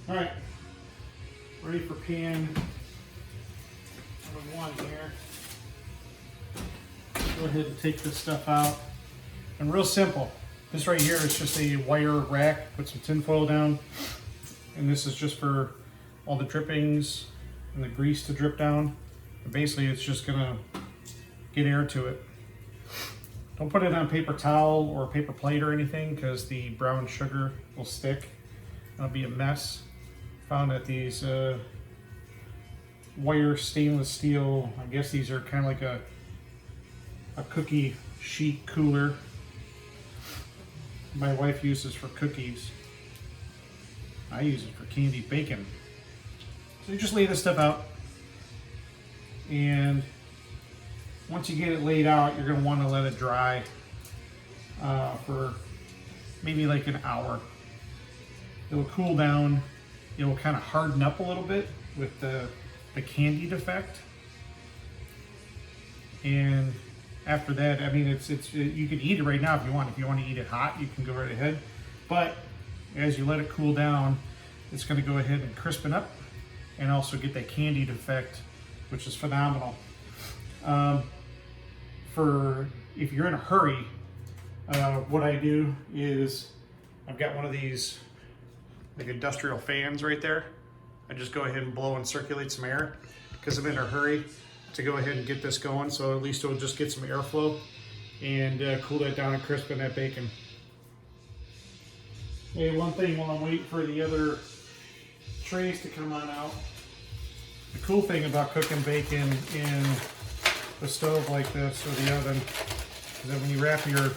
All right, ready for pan number 1 here. Go ahead and take this stuff out. And real simple. This right here is just a wire rack. Put some tin foil down. And this is just for all the drippings and the grease to drip down. And basically it's just gonna get air to it. Don't put it on paper towel or paper plate or anything because the brown sugar will stick. It'll be a mess. Found that these wire stainless steel, I guess these are kind of like a cookie sheet cooler. My wife uses for cookies. I use it for candied bacon. So you just lay this stuff out, and once you get it laid out, you're going to want to let it dry for maybe like an hour. It will cool down. It will kind of harden up a little bit with the candied effect. And after that, I mean, you can eat it right now if you want. If you want to eat it hot, you can go right ahead. But as you let it cool down, it's going to go ahead and crispen up and also get that candied effect, which is phenomenal. For if you're in a hurry, what I do is I've got one of these like industrial fans right there. I just go ahead and blow and circulate some air because I'm in a hurry to go ahead and get this going, so at least it'll just get some airflow and cool that down and crispen that bacon. Hey, one thing while I'm waiting for the other trays to come on out, the cool thing about cooking bacon in the stove like this or the oven is that when you wrap your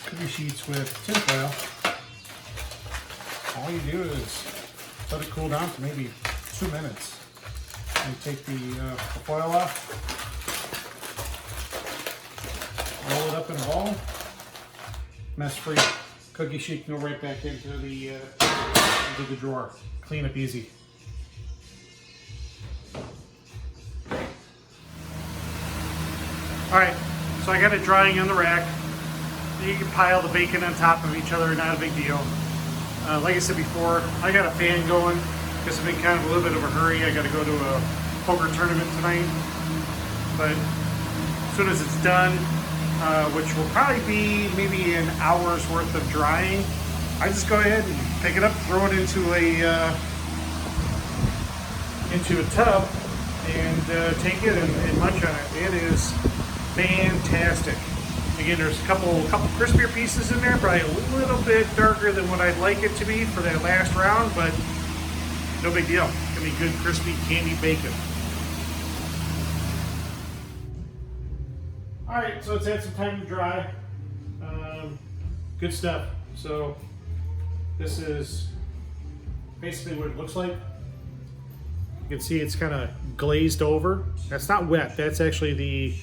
cookie sheets with tin foil, all you do is let it cool down for maybe 2 minutes. And take the foil off, roll it up in a ball, mess-free. Cookie sheet can go right back into the drawer. Clean up easy. All right, so I got it drying on the rack. You can pile the bacon on top of each other, not a big deal. Like I said before, I got a fan going. Because I'm in kind of a little bit of a hurry. I got to go to a poker tournament tonight. But as soon as it's done, which will probably be maybe an hour's worth of drying, I just go ahead and pick it up, throw it into a tub, and take it and munch on it. It is fantastic. Again, there's a couple crispier pieces in there, probably a little bit darker than what I'd like it to be for that last round, but no big deal. It's gonna be good, crispy, candy bacon. All right, so it's had some time to dry. Good stuff. So this is basically what it looks like. You can see it's kind of glazed over. That's not wet. That's actually the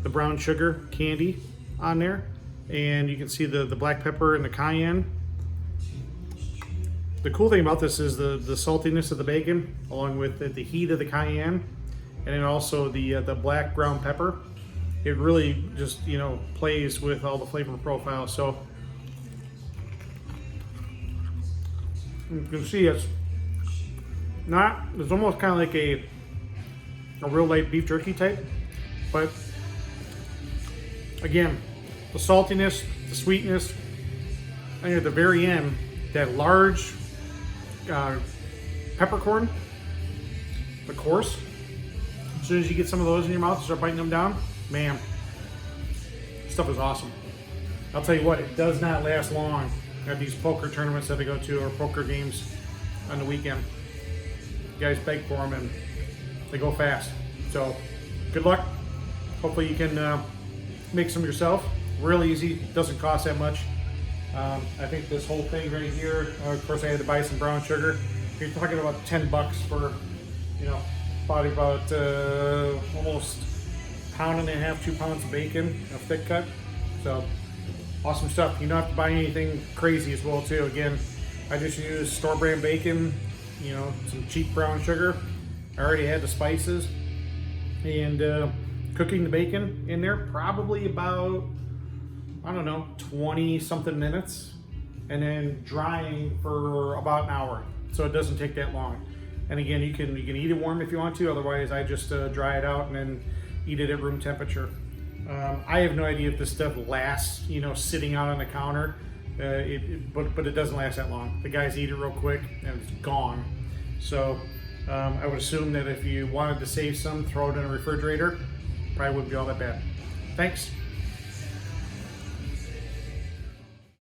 brown sugar candy on there. And you can see the black pepper and the cayenne. The cool thing about this is the saltiness of the bacon, along with the heat of the cayenne, and then also the black ground pepper. It really just, you know, plays with all the flavor profile. So you can see it's almost kind of like a real light beef jerky type, but again, the saltiness, the sweetness, and at the very end, that large peppercorn, of course. As soon as you get some of those in your mouth and start biting them down, man, this stuff is awesome. I'll tell you what, it does not last long at these poker tournaments that I go to, or poker games on the weekend. You guys beg for them and they go fast. So good luck. Hopefully you can make some yourself. Real easy, doesn't cost that much. I think this whole thing right here, of course I had to buy some brown sugar. You're talking about $10 for, you know, probably about almost a pound and a half, 2 pounds of bacon, a thick cut. So awesome stuff. You don't have to buy anything crazy as well too. Again, I just use store brand bacon, you know, some cheap brown sugar. I already had the spices, and cooking the bacon in there probably about, I don't know, 20 something minutes, and then drying for about an hour. so it doesn't take that long. And again, you can eat it warm if you want to. Otherwise, I just dry it out and then eat it at room temperature. I have no idea if this stuff lasts, you know, sitting out on the counter. But it doesn't last that long. The guys eat it real quick and it's gone. So I would assume that if you wanted to save some, throw it in a refrigerator. Probably wouldn't be all that bad. Thanks.